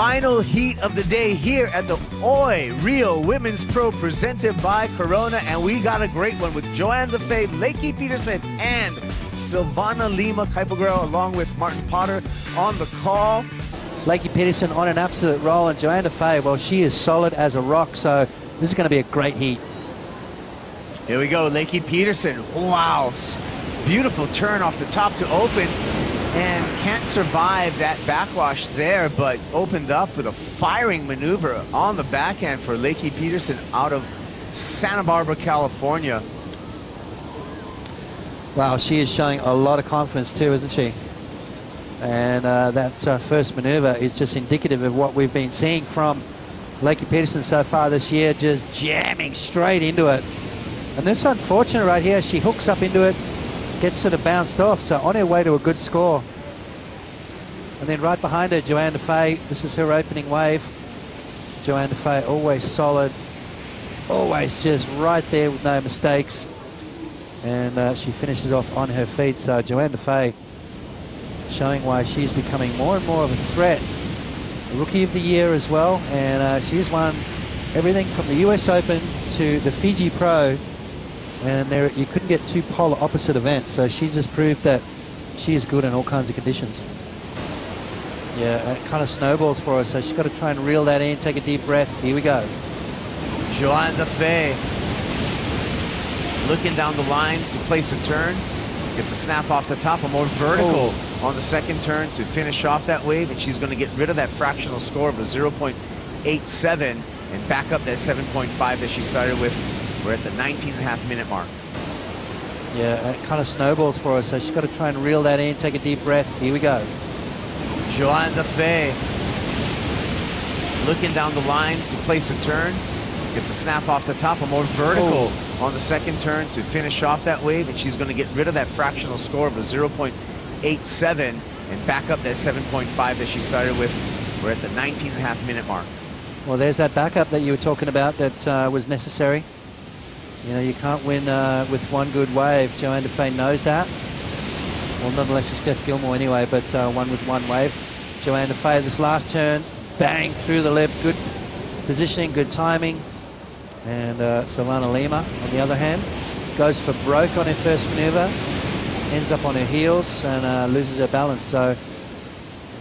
final heat of the day here at the OI Rio Women's Pro presented by Corona, and we got a great one with Johanne Defay, Lakey Peterson, and Silvana Lima, Kaipo girl, along with Martin Potter on the call. Lakey Peterson on an absolute roll, and Johanne Defay, well, she is solid as a rock, so this is going to be a great heat. Here we go, Lakey Peterson. Wow, beautiful turn off the top to open, and can't survive that backwash there, but opened up with a firing maneuver on the backhand for Lakey Peterson out of Santa Barbara, California. Wow, she is showing a lot of confidence too, isn't she? And that first maneuver is just indicative of what we've been seeing from Lakey Peterson so far this year, just jamming straight into it. And this is unfortunate right here. She hooks up into it, gets sort of bounced off, so on her way to a good score. And then right behind her, Johanne Defay. This is her opening wave. Johanne Defay, always solid, always just right there with no mistakes. And she finishes off on her feet. So Johanne Defay showing why she's becoming more and more of a threat. Rookie of the Year as well, and she's won everything from the US Open to the Fiji Pro, and there you couldn't get two polar opposite events, so she just proved that she is good in all kinds of conditions. Yeah, it kind of snowballs for her, so she's got to try and reel that in, take a deep breath. Here we go. Johanne Defay looking down the line to place a turn. Gets a snap off the top, a more vertical on the second turn to finish off that wave, and she's going to get rid of that fractional score of a 0.87 and back up that 7.5 that she started with. We're at the 19.5 minute mark. Yeah, it kind of snowballs for her, so she's got to try and reel that in, take a deep breath. Here we go. Johanne Defay looking down the line to place a turn. Gets a snap off the top, a more vertical on the second turn to finish off that wave, and she's going to get rid of that fractional score of a 0.87 and back up that 7.5 that she started with. We're at the 19.5 minute mark. Well, there's that backup that you were talking about that was necessary. You know, you can't win with one good wave. Johanne Defay knows that. Well, not unless you're Steph Gilmore anyway, but one with one wave. Johanne Defay, this last turn, bang through the lip, good positioning, good timing. And Silvana Lima, on the other hand, goes for broke on her first maneuver, ends up on her heels and loses her balance. So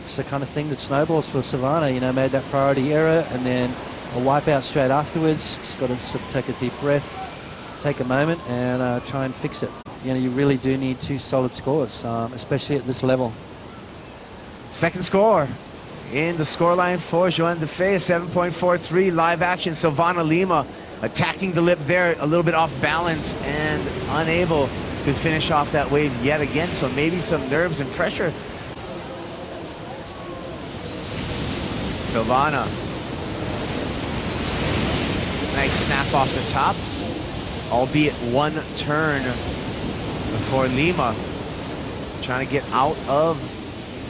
it's the kind of thing that snowballs for Silvana. You know, made that priority error and then a wipeout straight afterwards. She's got to sort of take a deep breath, take a moment and try and fix it. You know, you really do need two solid scores, especially at this level. Second score in the scoreline for Johanne Defay, 7.43 live action. Silvana Lima attacking the lip there, a little bit off balance and unable to finish off that wave yet again. So maybe some nerves and pressure. Silvana, nice snap off the top, albeit one turn before Lima trying to get out of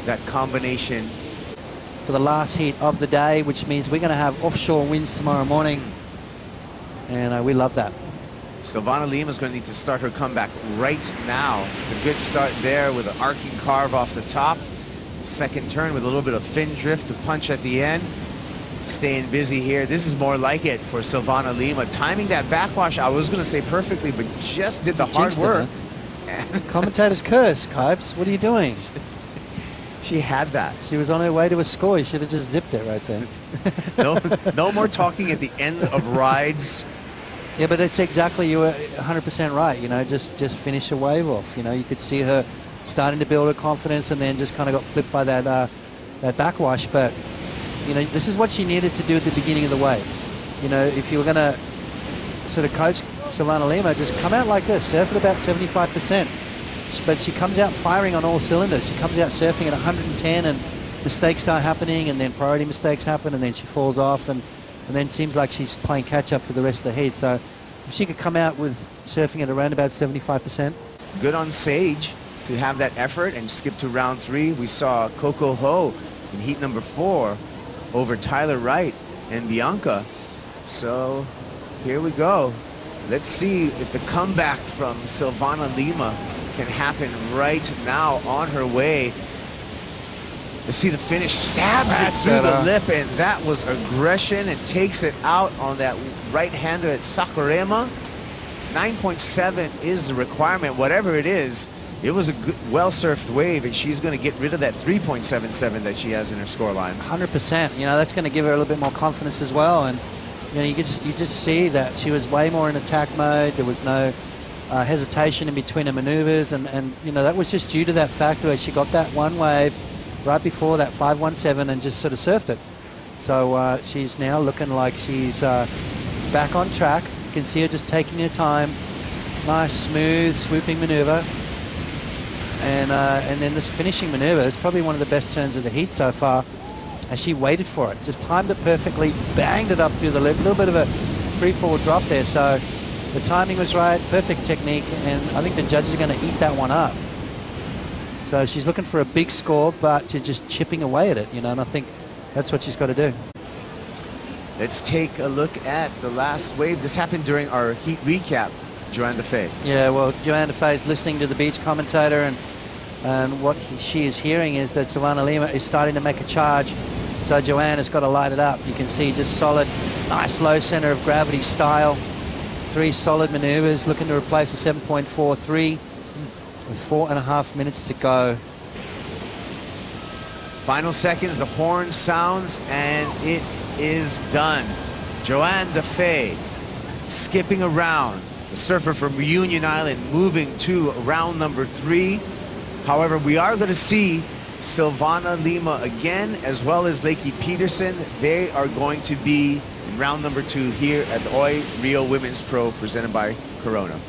that combination. For the last heat of the day, which means we're going to have offshore winds tomorrow morning, and we love that. Silvana Lima is going to need to start her comeback right now. A good start there with an arcing carve off the top. Second turn with a little bit of fin drift to punch at the end. Staying busy here. This is more like it for Silvana Lima. Timing that backwash, I was going to say perfectly, but just did the hard work. Commentator's curse, Kipes. What are you doing? She had that. She was on her way to a score. You should have just zipped it right there. No more talking at the end of rides. Yeah, but it's exactly, you were 100% right. You know, just finish a wave off. You know, you could see her starting to build her confidence and then just kind of got flipped by that that backwash. But, you know, this is what she needed to do at the beginning of the wave. You know, if you were going to sort of coach Silvana Lima, just come out like this, surf at about 75%. But she comes out firing on all cylinders. She comes out surfing at 110 and mistakes start happening and then priority mistakes happen and then she falls off and then seems like she's playing catch up for the rest of the heat. So if she could come out with surfing at around about 75%. Good on Sage to have that effort and skip to round 3. We saw Coco Ho in heat number 4 over Tyler Wright and Bianca. So here we go. Let's see if the comeback from Silvana Lima can happen right now on her way Let's see the finish. Stabs it through the lip, and that was aggression. It takes it out on that right-hander at Sakurema. 9.7 is the requirement. Whatever it is, it was a good, well-surfed wave, and she's going to get rid of that 3.77 that she has in her scoreline. 100%. You know, that's going to give her a little bit more confidence as well. And you know, you just see that she was way more in attack mode. There was no hesitation in between the maneuvers, and you know, that was just due to that fact where she got that one wave right before that 5.17 and just sort of surfed it. So she's now looking like she's back on track. You can see her just taking her time. Nice, smooth, swooping maneuver. And then this finishing maneuver is probably one of the best turns of the heat so far, as she waited for it. Just timed it perfectly, banged it up through the lip. A little bit of a free-fall drop there. So the timing was right, perfect technique, and I think the judges are going to eat that one up. So she's looking for a big score, but she's just chipping away at it, you know, and I think that's what she's got to do. Let's take a look at the last wave. This happened during our heat recap, Johanne Defay. Yeah, well, Johanne Defay is listening to the beach commentator, and what she is hearing is that Silvana Lima is starting to make a charge. So Johanne has got to light it up. You can see just solid, nice low center of gravity style. 3 solid maneuvers, looking to replace a 7.43 with 4.5 minutes to go. Final seconds, the horn sounds, and it is done. Johanne Defay skipping around. The surfer from Reunion Island moving to round number 3. However, we are going to see Silvana Lima again, as well as Lakey Peterson. They are going to be in round number 2 here at the OI Rio Women's Pro, presented by Corona.